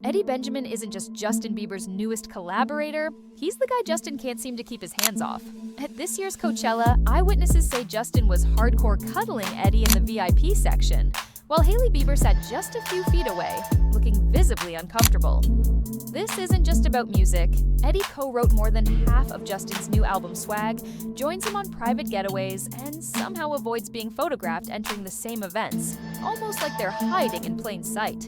Eddie Benjamin isn't just Justin Bieber's newest collaborator, he's the guy Justin can't seem to keep his hands off. At this year's Coachella, eyewitnesses say Justin was hardcore cuddling Eddie in the VIP section, while Hailey Bieber sat just a few feet away, looking visibly uncomfortable. This isn't just about music. Eddie co-wrote more than half of Justin's new album Swag, joins him on private getaways, and somehow avoids being photographed entering the same events, almost like they're hiding in plain sight.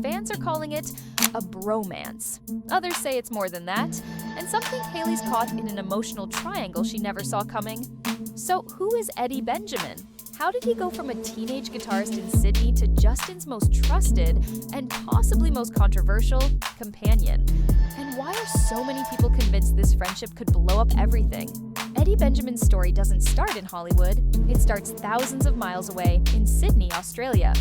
Fans are calling it a bromance. Others say it's more than that, and some think Hailey's caught in an emotional triangle she never saw coming. So who is Eddie Benjamin? How did he go from a teenage guitarist in Sydney to Justin's most trusted and possibly most controversial companion? And why are so many people convinced this friendship could blow up everything? Eddie Benjamin's story doesn't start in Hollywood. It starts thousands of miles away in Sydney, Australia.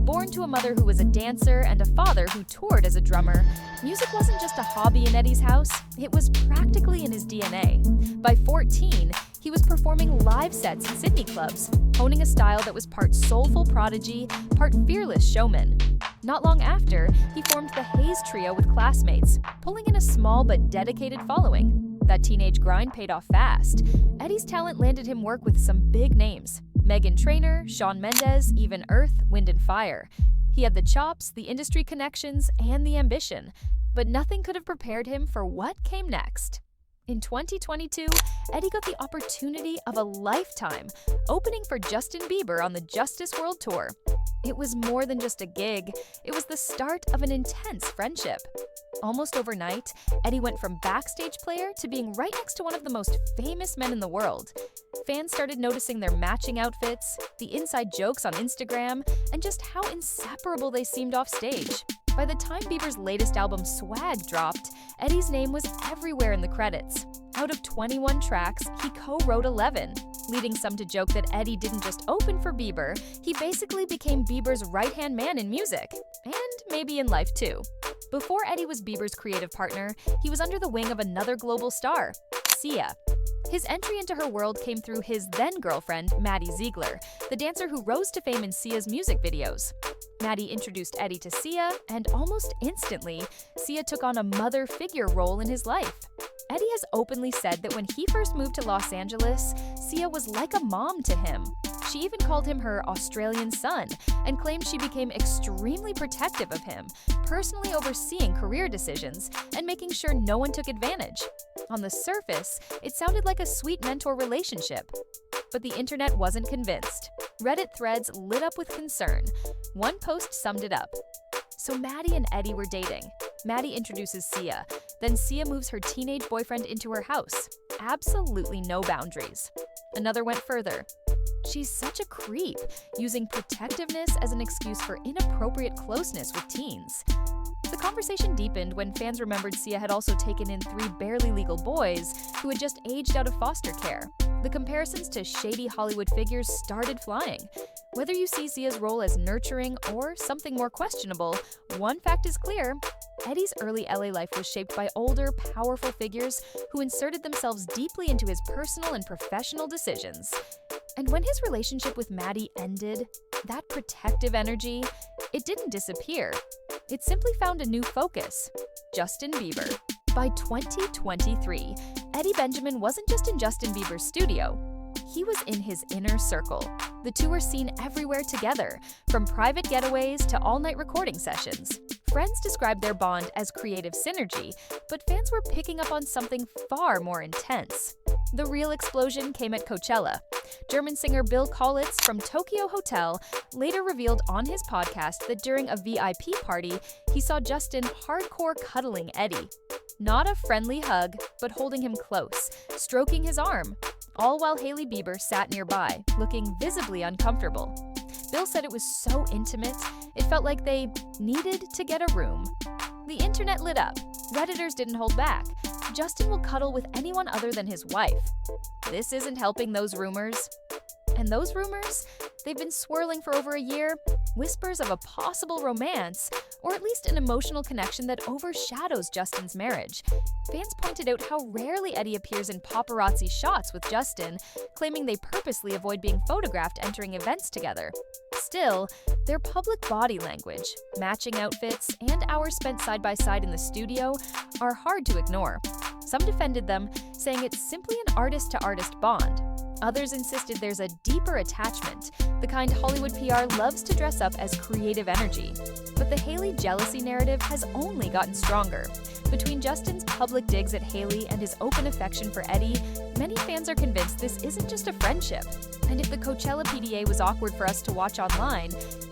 Born to a mother who was a dancer and a father who toured as a drummer, music wasn't just a hobby in Eddie's house, it was practically in his DNA. By 14, he was performing live sets in Sydney clubs, honing a style that was part soulful prodigy, part fearless showman. Not long after, he formed the Hayes Trio with classmates, pulling in a small but dedicated following. That teenage grind paid off fast. Eddie's talent landed him work with some big names: Meghan Trainor, Shawn Mendes, even Earth, Wind and Fire. He had the chops, the industry connections, and the ambition, but nothing could have prepared him for what came next. In 2022, Eddie got the opportunity of a lifetime, opening for Justin Bieber on the Justice World Tour. It was more than just a gig, it was the start of an intense friendship. Almost overnight, Eddie went from backstage player to being right next to one of the most famous men in the world. Fans started noticing their matching outfits, the inside jokes on Instagram, and just how inseparable they seemed off stage. By the time Bieber's latest album Swag dropped, Eddie's name was everywhere in the credits. Out of 21 tracks, he co-wrote 11, leading some to joke that Eddie didn't just open for Bieber, he basically became Bieber's right-hand man in music, and maybe in life too. Before Eddie was Bieber's creative partner, he was under the wing of another global star, Sia. His entry into her world came through his then-girlfriend, Maddie Ziegler, the dancer who rose to fame in Sia's music videos. Maddie introduced Eddie to Sia, and almost instantly, Sia took on a mother figure role in his life. Eddie has openly said that when he first moved to Los Angeles, Sia was like a mom to him. She even called him her Australian son and claimed she became extremely protective of him, personally overseeing career decisions and making sure no one took advantage. On the surface, it sounded like a sweet mentor relationship. But the internet wasn't convinced. Reddit threads lit up with concern. One post summed it up. So Maddie and Eddie were dating. Maddie introduces Sia. Then Sia moves her teenage boyfriend into her house. Absolutely no boundaries. Another went further. She's such a creep, using protectiveness as an excuse for inappropriate closeness with teens. The conversation deepened when fans remembered Sia had also taken in 3 barely legal boys who had just aged out of foster care. The comparisons to shady Hollywood figures started flying. Whether you see Sia's role as nurturing or something more questionable, one fact is clear: Eddie's early LA life was shaped by older, powerful figures who inserted themselves deeply into his personal and professional decisions. And when his relationship with Maddie ended, that protective energy, it didn't disappear. It simply found a new focus: Justin Bieber. By 2023, Eddie Benjamin wasn't just in Justin Bieber's studio. He was in his inner circle. The two were seen everywhere together, from private getaways to all-night recording sessions. Friends described their bond as creative synergy, but fans were picking up on something far more intense. The real explosion came at Coachella. German singer Bill Kaulitz from Tokyo Hotel later revealed on his podcast that during a VIP party, he saw Justin hardcore cuddling Eddie. Not a friendly hug, but holding him close, stroking his arm, all while Hailey Bieber sat nearby, looking visibly uncomfortable. Bill said it was so intimate, it felt like they needed to get a room. The internet lit up. Redditors didn't hold back. Justin will cuddle with anyone other than his wife. This isn't helping those rumors. And those rumors, they've been swirling for over a year. Whispers of a possible romance, or at least an emotional connection that overshadows Justin's marriage. Fans pointed out how rarely Eddie appears in paparazzi shots with Justin, claiming they purposely avoid being photographed entering events together. Still, their public body language, matching outfits, and hours spent side by side in the studio are hard to ignore. Some defended them, saying it's simply an artist-to-artist bond. Others insisted there's a deeper attachment, the kind Hollywood PR loves to dress up as creative energy. But the Hailey jealousy narrative has only gotten stronger. Between Justin's public digs at Hailey and his open affection for Eddie, many fans are convinced this isn't just a friendship. And if the Coachella PDA was awkward for us to watch online,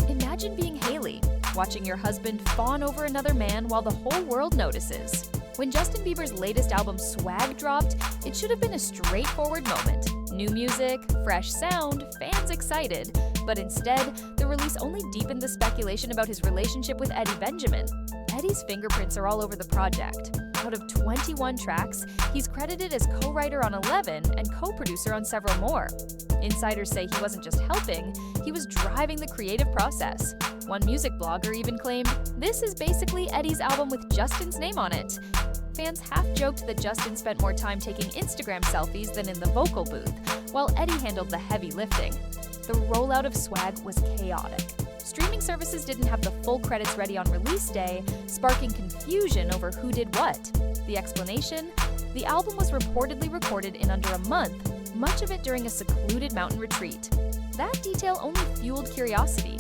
imagine being Hailey, watching your husband fawn over another man while the whole world notices. When Justin Bieber's latest album Swag dropped, it should have been a straightforward moment. New music, fresh sound, fans excited. But instead, the release only deepened the speculation about his relationship with Eddie Benjamin. Eddie's fingerprints are all over the project. Out of 21 tracks, he's credited as co-writer on 11 and co-producer on several more. Insiders say he wasn't just helping, he was driving the creative process. One music blogger even claimed, "This is basically Eddie's album with Justin's name on it." Fans half-joked that Justin spent more time taking Instagram selfies than in the vocal booth, while Eddie handled the heavy lifting. The rollout of Swag was chaotic. Streaming services didn't have the full credits ready on release day, sparking confusion over who did what. The explanation? The album was reportedly recorded in under a month, much of it during a secluded mountain retreat. That detail only fueled curiosity.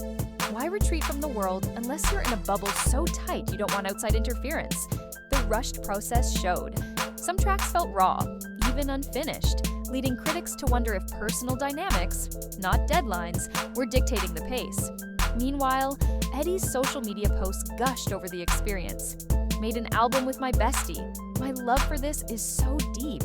Why retreat from the world unless you're in a bubble so tight you don't want outside interference? The rushed process showed. Some tracks felt raw, even unfinished, leading critics to wonder if personal dynamics, not deadlines, were dictating the pace. Meanwhile, Eddie's social media posts gushed over the experience. "Made an album with my bestie. My love for this is so deep.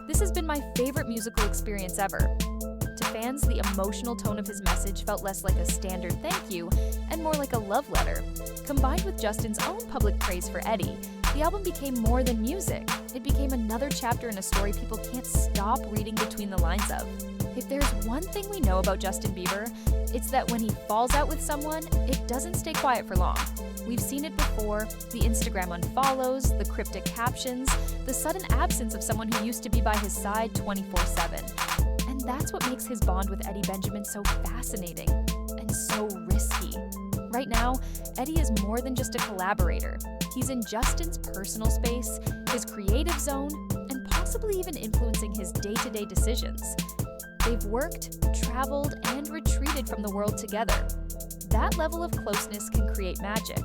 This has been my favorite musical experience ever." To fans, the emotional tone of his message felt less like a standard thank you and more like a love letter. Combined with Justin's own public praise for Eddie, the album became more than music. It became another chapter in a story people can't stop reading between the lines of. If there's one thing we know about Justin Bieber, it's that when he falls out with someone, it doesn't stay quiet for long. We've seen it before: the Instagram unfollows, the cryptic captions, the sudden absence of someone who used to be by his side 24/7. And that's what makes his bond with Eddie Benjamin so fascinating and so risky. Right now, Eddie is more than just a collaborator. He's in Justin's personal space, his creative zone, and possibly even influencing his day-to-day decisions. They've worked, traveled, and retreated from the world together. That level of closeness can create magic,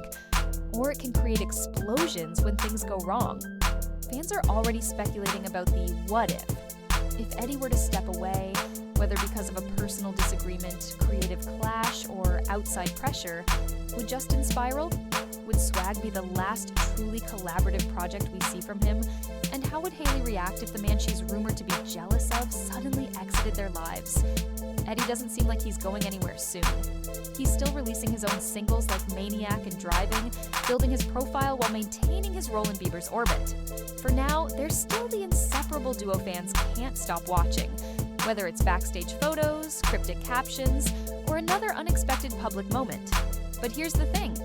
or it can create explosions when things go wrong. Fans are already speculating about the what if. If Eddie were to step away, whether because of a personal disagreement, creative clash, or outside pressure, would Justin spiral? Would Swag be the last truly collaborative project we see from him? And how would Hailey react if the man she's rumored to be jealous of suddenly exited their lives? Eddie doesn't seem like he's going anywhere soon. He's still releasing his own singles like Maniac and Driving, building his profile while maintaining his role in Bieber's orbit. For now, there's still the inseparable duo fans can't stop watching, whether it's backstage photos, cryptic captions, or another unexpected public moment. But here's the thing: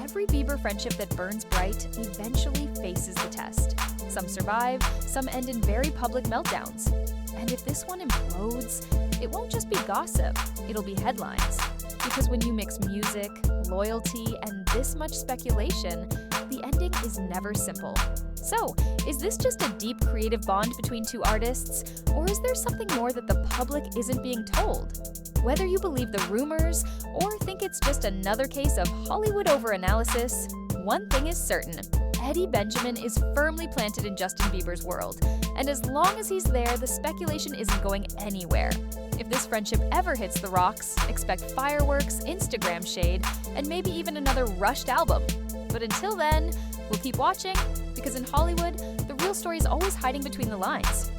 every Bieber friendship that burns bright eventually faces the test. Some survive, some end in very public meltdowns. And if this one implodes, it won't just be gossip, it'll be headlines. Because when you mix music, loyalty, and this much speculation, the ending is never simple. So, is this just a deep creative bond between two artists, or is there something more that the public isn't being told? Whether you believe the rumors or think it's just another case of Hollywood overanalysis, one thing is certain: Eddie Benjamin is firmly planted in Justin Bieber's world, and as long as he's there, the speculation isn't going anywhere. If this friendship ever hits the rocks, expect fireworks, Instagram shade, and maybe even another rushed album. But until then, we'll keep watching, because in Hollywood, the real story is always hiding between the lines.